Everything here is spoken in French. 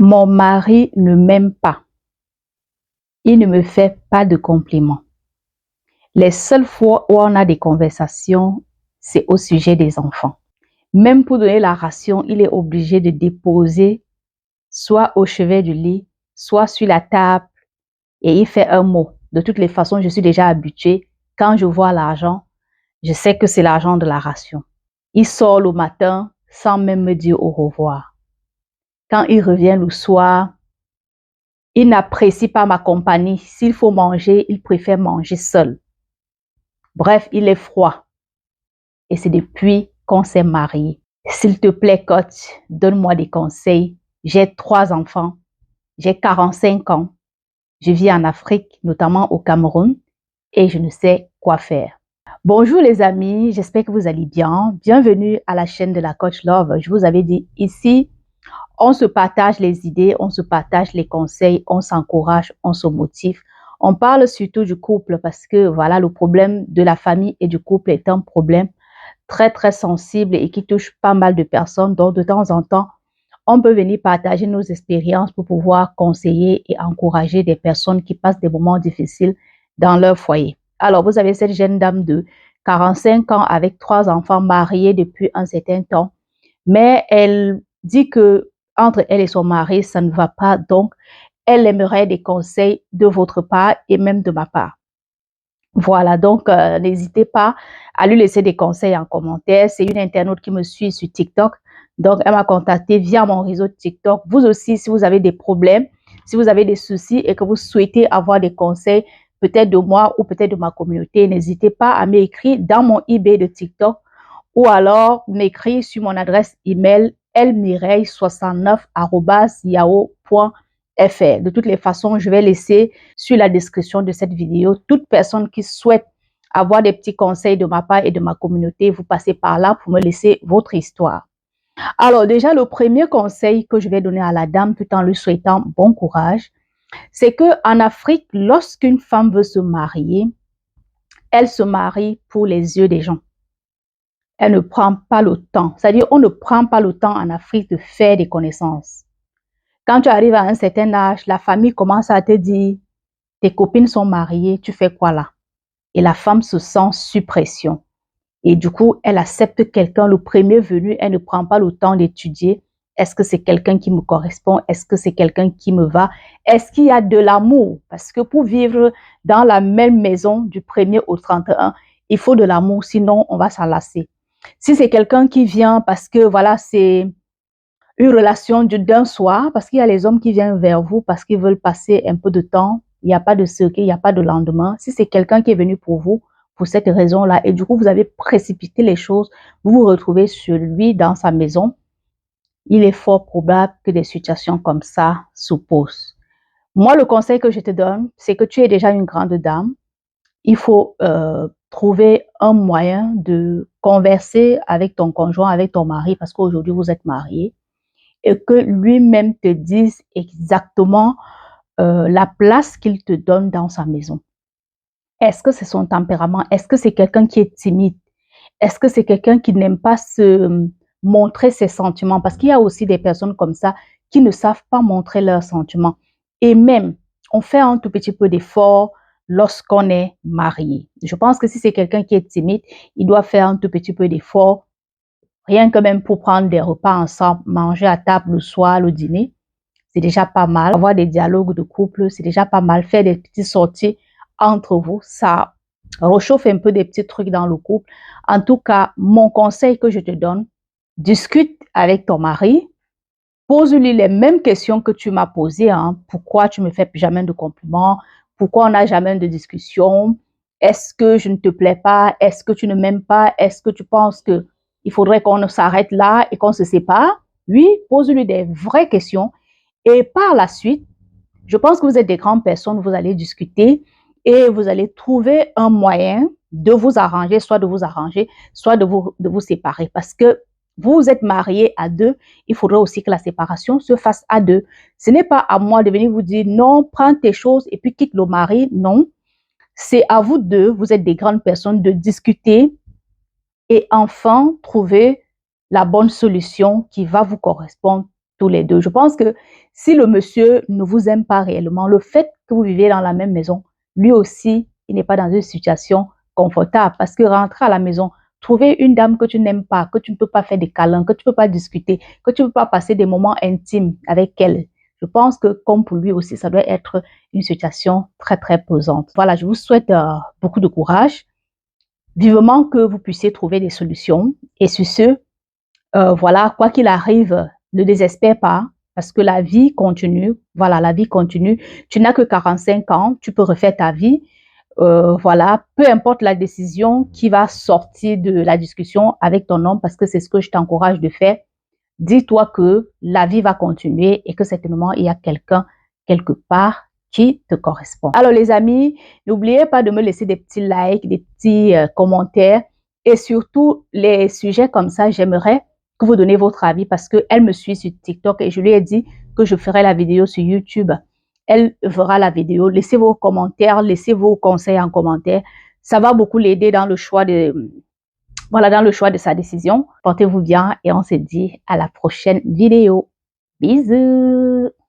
Mon mari ne m'aime pas. Il ne me fait pas de compliments. Les seules fois où on a des conversations, c'est au sujet des enfants. Même pour donner la ration, il est obligé de déposer soit au chevet du lit, soit sur la table et il fait un mot. De toutes les façons, je suis déjà habituée. Quand je vois l'argent, je sais que c'est l'argent de la ration. Il sort le matin sans même me dire au revoir. Quand il revient le soir, il n'apprécie pas ma compagnie. S'il faut manger, il préfère manger seul. Bref, il est froid. Et c'est depuis qu'on s'est mariés. S'il te plaît, coach, donne-moi des conseils. J'ai 3 enfants. J'ai 45 ans. Je vis en Afrique, notamment au Cameroun, et je ne sais quoi faire. Bonjour les amis, j'espère que vous allez bien. Bienvenue à la chaîne de la Coach Love. Je vous avais dit ici, on se partage les idées, on se partage les conseils, on s'encourage, on se motive. On parle surtout du couple parce que voilà, le problème de la famille et du couple est un problème très sensible et qui touche pas mal de personnes. Donc de temps en temps, on peut venir partager nos expériences pour pouvoir conseiller et encourager des personnes qui passent des moments difficiles dans leur foyer. Alors, vous avez cette jeune dame de 45 ans avec 3 enfants mariés depuis un certain temps, mais elle dit que entre elle et son mari, ça ne va pas. Donc, elle aimerait des conseils de votre part et même de ma part. Voilà, donc n'hésitez pas à lui laisser des conseils en commentaire. C'est une internaute qui me suit sur TikTok. Donc, elle m'a contacté via mon réseau de TikTok. Vous aussi, si vous avez des problèmes, si vous avez des soucis et que vous souhaitez avoir des conseils, peut-être de moi ou peut-être de ma communauté, n'hésitez pas à m'écrire dans mon eBay de TikTok ou alors m'écrire sur mon adresse email elmireille69@yahoo.fr. De toutes les façons, je vais laisser sur la description de cette vidéo toute personne qui souhaite avoir des petits conseils de ma part et de ma communauté. Vous passez par là pour me laisser votre histoire. Alors déjà, le premier conseil que je vais donner à la dame tout en lui souhaitant bon courage, c'est qu'en Afrique, lorsqu'une femme veut se marier, elle se marie pour les yeux des gens. Elle ne prend pas le temps. C'est-à-dire, on ne prend pas le temps en Afrique de faire des connaissances. Quand tu arrives à un certain âge, la famille commence à te dire, tes copines sont mariées, tu fais quoi là? Et la femme se sent sous pression. Et du coup, elle accepte quelqu'un, le premier venu, elle ne prend pas le temps d'étudier. Est-ce que c'est quelqu'un qui me correspond? Est-ce que c'est quelqu'un qui me va? Est-ce qu'il y a de l'amour? Parce que pour vivre dans la même maison du 1er au 31, il faut de l'amour, sinon on va s'enlacer. Si c'est quelqu'un qui vient parce que voilà, c'est une relation d'un soir, parce qu'il y a les hommes qui viennent vers vous parce qu'ils veulent passer un peu de temps, il n'y a pas de secret, il n'y a pas de lendemain. Si c'est quelqu'un qui est venu pour vous, pour cette raison-là, et du coup, vous avez précipité les choses, vous vous retrouvez sur lui dans sa maison, il est fort probable que des situations comme ça s'opposent. Moi, le conseil que je te donne, c'est que tu es déjà une grande dame. Il faut trouver un moyen de converser avec ton conjoint, avec ton mari, parce qu'aujourd'hui, vous êtes mariés, et que lui-même te dise exactement la place qu'il te donne dans sa maison. Est-ce que c'est son tempérament? Est-ce que c'est quelqu'un qui est timide? Est-ce que c'est quelqu'un qui n'aime pas se montrer ses sentiments? Parce qu'il y a aussi des personnes comme ça qui ne savent pas montrer leurs sentiments. Et même, on fait un tout petit peu d'effort lorsqu'on est marié. Je pense que si c'est quelqu'un qui est timide, il doit faire un tout petit peu d'effort, rien que même pour prendre des repas ensemble, manger à table le soir, le dîner. C'est déjà pas mal. Avoir des dialogues de couple, c'est déjà pas mal. Faire des petites sorties entre vous, ça réchauffe un peu des petits trucs dans le couple. En tout cas, mon conseil que je te donne, discute avec ton mari, pose-lui les mêmes questions que tu m'as posées. Hein. Pourquoi tu me fais jamais de compliments? Pourquoi on n'a jamais de discussion? Est-ce que je ne te plais pas? Est-ce que tu ne m'aimes pas? Est-ce que tu penses que il faudrait qu'on s'arrête là et qu'on se sépare? Oui, pose-lui des vraies questions. Et par la suite, je pense que vous êtes des grandes personnes, vous allez discuter et vous allez trouver un moyen de vous arranger, soit de vous séparer. Parce que vous êtes mariés à 2, il faudrait aussi que la séparation se fasse à 2. Ce n'est pas à moi de venir vous dire non, prends tes choses et puis quitte le mari. Non, c'est à vous deux, vous êtes des grandes personnes, de discuter et enfin trouver la bonne solution qui va vous correspondre tous les deux. Je pense que si le monsieur ne vous aime pas réellement, le fait que vous vivez dans la même maison, lui aussi, il n'est pas dans une situation confortable parce que rentrer à la maison, trouver une dame que tu n'aimes pas, que tu ne peux pas faire des câlins, que tu ne peux pas discuter, que tu ne peux pas passer des moments intimes avec elle, je pense que comme pour lui aussi, ça doit être une situation très, très pesante. Voilà, je vous souhaite beaucoup de courage. Vivement que vous puissiez trouver des solutions. Et sur ce, voilà, quoi qu'il arrive, ne désespère pas parce que la vie continue. Voilà, la vie continue. Tu n'as que 45 ans, tu peux refaire ta vie. Voilà, peu importe la décision qui va sortir de la discussion avec ton homme, parce que c'est ce que je t'encourage de faire. Dis-toi que la vie va continuer et que certainement il y a quelqu'un quelque part qui te correspond. Alors les amis, n'oubliez pas de me laisser des petits likes, des petits commentaires et surtout les sujets comme ça, j'aimerais que vous donniez votre avis parce qu'elle me suit sur TikTok et je lui ai dit que je ferai la vidéo sur YouTube. Elle verra la vidéo. Laissez vos commentaires, laissez vos conseils en commentaire. Ça va beaucoup l'aider dans le choix dans le choix de sa décision. Portez-vous bien et on se dit à la prochaine vidéo. Bisous!